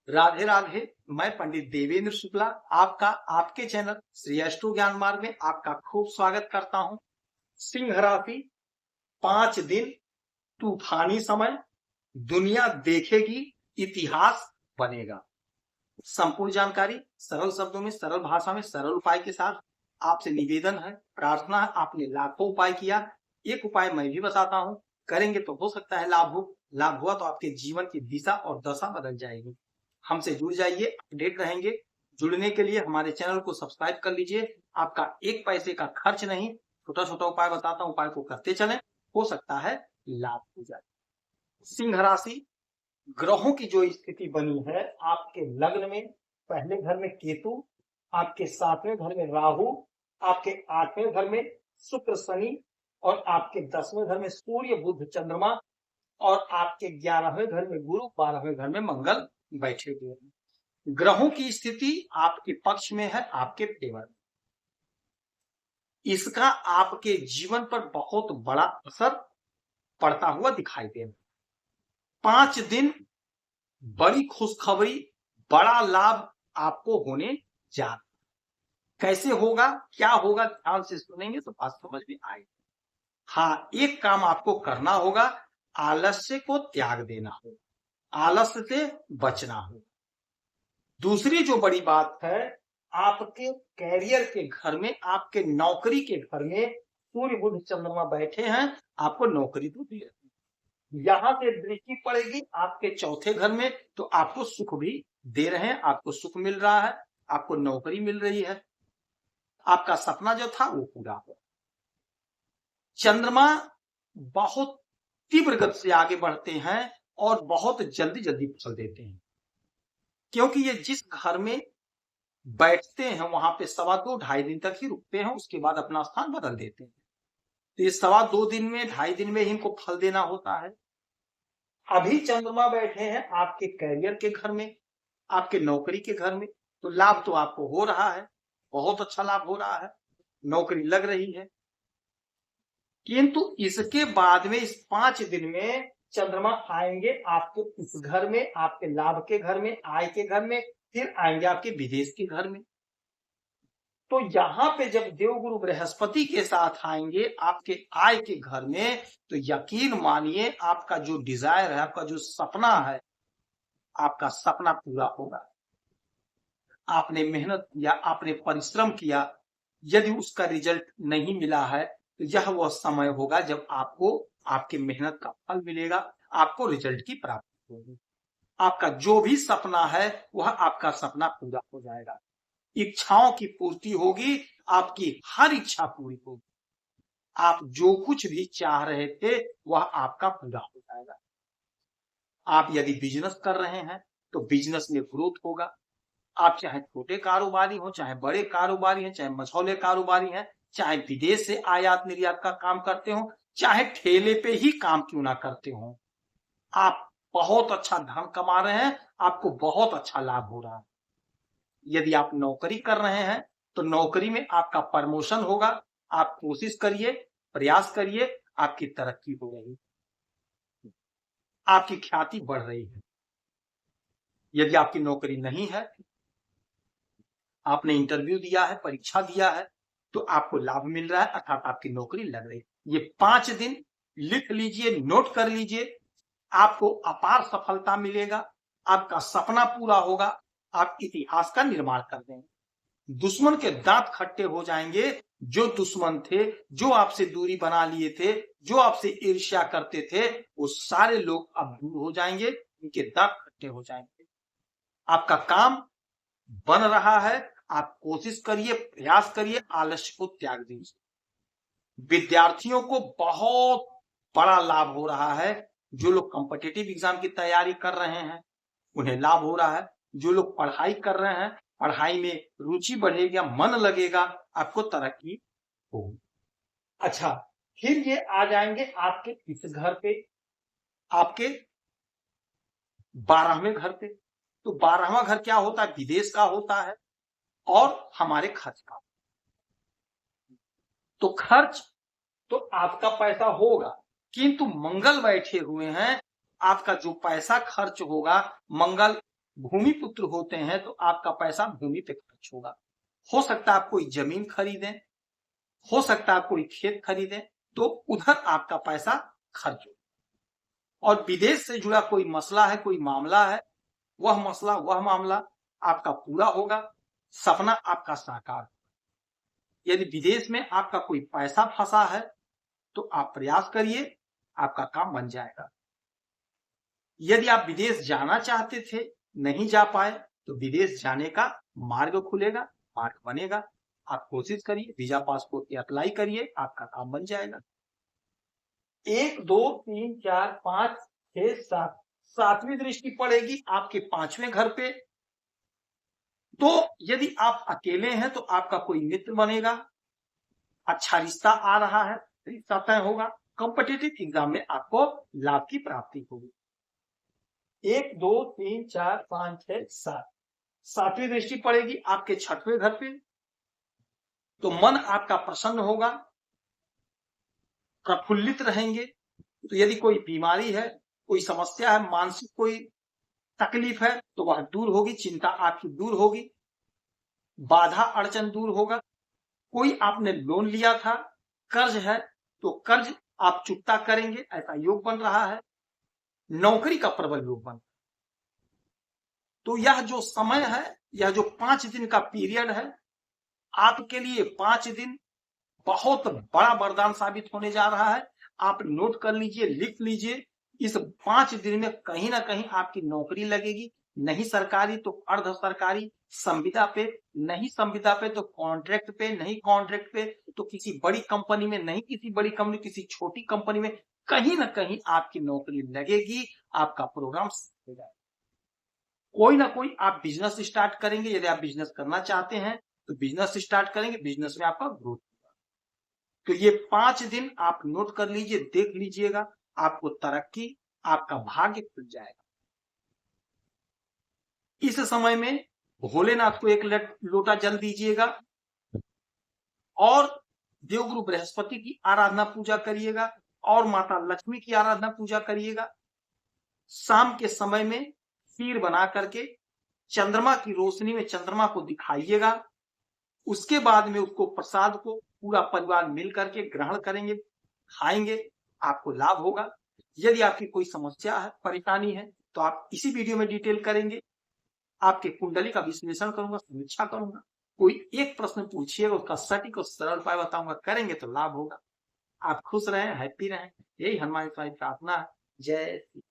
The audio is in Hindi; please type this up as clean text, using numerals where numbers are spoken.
राधे राधे। मैं पंडित देवेंद्र शुक्ला आपका आपके चैनल श्री एस्ट्रो ज्ञान मार्ग में आपका खूब स्वागत करता हूं। सिंह राशि 5 दिन तूफानी समय, दुनिया देखेगी, इतिहास बनेगा। संपूर्ण जानकारी सरल शब्दों में, सरल भाषा में, सरल उपाय के साथ आपसे निवेदन है, प्रार्थना है। आपने लाखों उपाय किया, एक उपाय मैं भी बताता हूं, करेंगे तो हो सकता है लाभ हो। लाभ हुआ तो आपके जीवन की दिशा और दशा बदल जाएगी। हमसे जुड़ जाइए, अपडेट रहेंगे। जुड़ने के लिए हमारे चैनल को सब्सक्राइब कर लीजिए। आपका एक पैसे का खर्च नहीं, छोटा छोटा उपाय बताता हूं, उपाय को करते चलें, हो सकता है लाभ हो जाए। सिंह राशि, ग्रहों की जो स्थिति बनी है, आपके लग्न में पहले घर में केतु, आपके 7वें घर में राहु, आपके 8वें घर में शुक्र शनि और आपके 10वें घर में सूर्य बुध चंद्रमा और आपके 11वें घर में गुरु, 12वें घर में मंगल बैठे हुए हैं। ग्रहों की स्थिति आपके पक्ष में है, आपके फेवर में। इसका आपके जीवन पर बहुत बड़ा असर पड़ता हुआ दिखाई दे रहा है। 5 दिन बड़ी खुशखबरी, बड़ा लाभ आपको होने जा रहा है। कैसे होगा, क्या होगा, ध्यान से सुनेंगे तो बात समझ में आएगी। हाँ, एक काम आपको करना होगा, आलस्य को त्याग देना होगा, आलस्य से बचना होगा। दूसरी जो बड़ी बात है, आपके कैरियर के घर में, आपके नौकरी के घर में सूर्य बुध चंद्रमा बैठे हैं, आपको नौकरी तो दे रहे हैं। यहां से दृष्टि पड़ेगी आपके 4थे घर में, तो आपको सुख भी दे रहे हैं, आपको सुख मिल रहा है, आपको नौकरी मिल रही है, आपका सपना जो था वो पूरा हो। चंद्रमा बहुत तीव्र गति से आगे बढ़ते हैं और बहुत जल्दी जल्दी फल देते हैं, क्योंकि ये जिस घर में बैठते हैं वहां पे 2.25 दिन तक ही रुकते हैं, उसके बाद अपना स्थान बदल देते हैं। तो ये 2.25 दिन में, 2.5 दिन में ही इनको फल देना होता है। अभी चंद्रमा बैठे हैं आपके कैरियर के घर में, आपके नौकरी के घर में, तो लाभ तो आपको हो रहा है, बहुत अच्छा लाभ हो रहा है, नौकरी लग रही है। किंतु इसके बाद में इस 5 दिन में चंद्रमा आएंगे आपके इस घर में, आपके लाभ के घर में, आय के घर में, फिर आएंगे आपके विदेश के घर में। तो यहां पे जब देवगुरु बृहस्पति के साथ आएंगे आपके आय के घर में, तो यकीन मानिए आपका जो डिजायर है, आपका जो सपना है, आपका सपना पूरा होगा। आपने मेहनत किया, आपने परिश्रम किया, यदि उसका रिजल्ट नहीं मिला है तो यह वह समय होगा जब आपको आपके मेहनत का फल मिलेगा, आपको रिजल्ट की प्राप्ति होगी। आपका जो भी सपना है वह आपका सपना पूरा हो जाएगा, इच्छाओं की पूर्ति होगी, आपकी हर इच्छा पूरी होगी। आप जो कुछ भी चाह रहे थे वह आपका पूरा हो जाएगा। आप यदि बिजनेस कर रहे हैं तो बिजनेस में ग्रोथ होगा। आप चाहे छोटे कारोबारी हो, चाहे बड़े कारोबारी हैं, चाहे मझौले कारोबारी हैं, चाहे विदेश से आयात निर्यात का काम करते हो, चाहे ठेले पे ही काम क्यों ना करते हो, आप बहुत अच्छा धन कमा रहे हैं, आपको बहुत अच्छा लाभ हो रहा है। यदि आप नौकरी कर रहे हैं तो नौकरी में आपका प्रमोशन होगा। आप कोशिश करिए, प्रयास करिए, आपकी तरक्की हो रही है, आपकी ख्याति बढ़ रही है। यदि आपकी नौकरी नहीं है, आपने इंटरव्यू दिया है, परीक्षा दिया है, तो आपको लाभ मिल रहा है, अर्थात आपकी नौकरी लग रही है। ये 5 दिन लिख लीजिए, नोट कर लीजिए, आपको अपार सफलता मिलेगा, आपका सपना पूरा होगा, आप इतिहास का निर्माण कर देंगे। दुश्मन के दांत खट्टे हो जाएंगे। जो दुश्मन थे, जो आपसे दूरी बना लिए थे, जो आपसे ईर्ष्या करते थे, वो सारे लोग अब दूर हो जाएंगे, उनके दांत खट्टे हो जाएंगे। आपका काम बन रहा है, आप कोशिश करिए, प्रयास करिए, आलस्य को त्याग दीजिए। विद्यार्थियों को बहुत बड़ा लाभ हो रहा है। जो लोग कॉम्पिटिटिव एग्जाम की तैयारी कर रहे हैं उन्हें लाभ हो रहा है। जो लोग पढ़ाई कर रहे हैं, पढ़ाई में रुचि बढ़ेगा, मन लगेगा, आपको तरक्की होगी। अच्छा, फिर ये आ जाएंगे आपके इस घर पे, आपके 12वें घर पे। तो 12वां घर क्या होता है? विदेश का होता है और हमारे खर्च का। तो खर्च तो आपका पैसा होगा, किंतु मंगल बैठे हुए हैं, आपका जो पैसा खर्च होगा, मंगल भूमि पुत्र होते हैं तो आपका पैसा भूमि पे खर्च होगा। हो सकता है आप कोई जमीन खरीदें, हो सकता है आप कोई खेत खरीदें, तो उधर आपका पैसा खर्च हो। और विदेश से जुड़ा कोई मसला है, कोई मामला है, वह मसला, वह मामला आपका पूरा होगा, सपना आपका साकार। यदि विदेश में आपका कोई पैसा फंसा है तो आप प्रयास करिए, आपका काम बन जाएगा। यदि आप विदेश जाना चाहते थे, नहीं जा पाए, तो विदेश जाने का मार्ग खुलेगा, मार्ग बनेगा। आप कोशिश करिए, वीजा पासपोर्ट की अप्लाई करिए, आपका काम बन जाएगा। 1 2 3 4 5 6 7, 7वीं दृष्टि पड़ेगी आपके 5वें घर पे। तो यदि आप अकेले हैं तो आपका कोई मित्र बनेगा, अच्छा रिश्ता आ रहा है, रिश्ता तय होगा, कॉम्पिटिटिव एग्जाम में आपको लाभ की प्राप्ति होगी। 1 2 3 4 5 6 7, 7वीं दृष्टि पड़ेगी आपके 6वें घर पे। तो मन आपका प्रसन्न होगा, प्रफुल्लित रहेंगे। तो यदि कोई बीमारी है, कोई समस्या है, मानसिक कोई तकलीफ है, तो वह दूर होगी, चिंता आपकी दूर होगी, बाधा अड़चन दूर होगा। कोई आपने लोन लिया था, कर्ज है, तो कर्ज आप चुकता करेंगे, ऐसा योग बन रहा है। नौकरी का प्रबल योग बन। तो यह जो समय है, यह जो 5 दिन का पीरियड है, आपके लिए 5 दिन बहुत बड़ा वरदान साबित होने जा रहा है। आप नोट कर लीजिए, लिख लीजिए, इस 5 दिन में कहीं ना कहीं आपकी नौकरी लगेगी, नहीं सरकारी तो अर्ध सरकारी, संविदा पे, नहीं संविदा पे तो कॉन्ट्रैक्ट पे, नहीं कॉन्ट्रैक्ट पे तो किसी बड़ी कंपनी में, नहीं किसी बड़ी कंपनी, किसी छोटी कंपनी में, कहीं ना कहीं आपकी नौकरी लगेगी, आपका प्रोग्राम हो जाएगा। कोई ना कोई आप बिजनेस स्टार्ट करेंगे, यदि आप बिजनेस करना चाहते हैं तो बिजनेस स्टार्ट करेंगे, बिजनेस में आपका ग्रोथ होगा। तो ये 5 दिन आप नोट कर लीजिए, देख लीजिएगा, आपको तरक्की, आपका भाग्य खुल जाएगा। इस समय में भोलेनाथ को 1 लोटा जल दीजिएगा और देवगुरु बृहस्पति की आराधना पूजा करिएगा और माता लक्ष्मी की आराधना पूजा करिएगा। शाम के समय में खीर बना करके चंद्रमा की रोशनी में चंद्रमा को दिखाइएगा। उसके बाद में उसको प्रसाद को पूरा परिवार मिल करके ग्रहण करेंगे, खाएंगे, आपको लाभ होगा। यदि आपकी कोई समस्या है, परेशानी है, तो आप इसी वीडियो में डिटेल करेंगे, आपके कुंडली का विश्लेषण करूंगा, समीक्षा करूंगा। कोई एक प्रश्न पूछिएगा, उसका सटीक और सरल उपाय बताऊंगा, करेंगे तो लाभ होगा। आप खुश रहें, हैप्पी रहें, यही हनुमान स्वामी प्रार्थना है। जय श्री